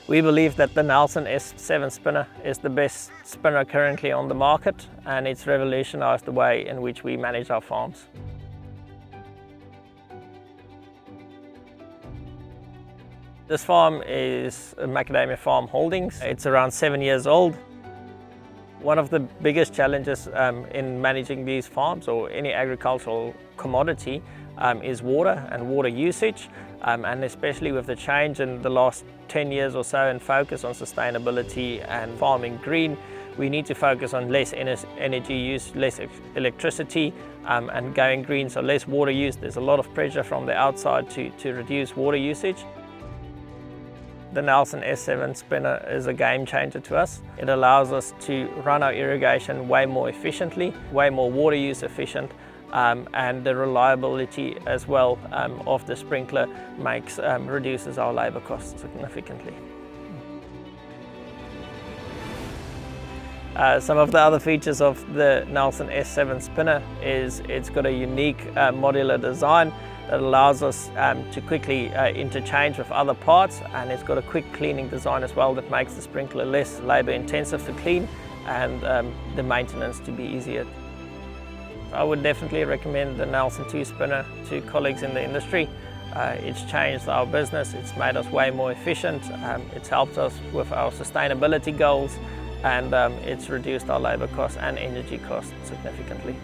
We believe that the Nelson S7 spinner is the best spinner currently on the market, and it's revolutionized the way in which we manage our farms. This farm is a Macadamia Farm Holdings. It's around 7 years old. One of the biggest challenges in managing these farms or any agricultural commodity is water and water usage, and especially with the change in the last 10 years or so and focus on sustainability and farming green, we need to focus on less energy use, less electricity, and going green, so less water use. There's a lot of pressure from the outside to reduce water usage. The Nelson S7 spinner is a game changer to us. It allows us to run our irrigation way more efficiently, way more water use efficient, and the reliability as well of the sprinkler reduces our labour costs significantly. Some of the other features of the Nelson S7 spinner is it's got a unique modular design that allows us to quickly interchange with other parts, and it's got a quick cleaning design as well that makes the sprinkler less labour intensive to clean and the maintenance to be easier. I would definitely recommend the Nelson 2 spinner to colleagues in the industry. It's changed our business, it's made us way more efficient, it's helped us with our sustainability goals, and it's reduced our labour costs and energy costs significantly.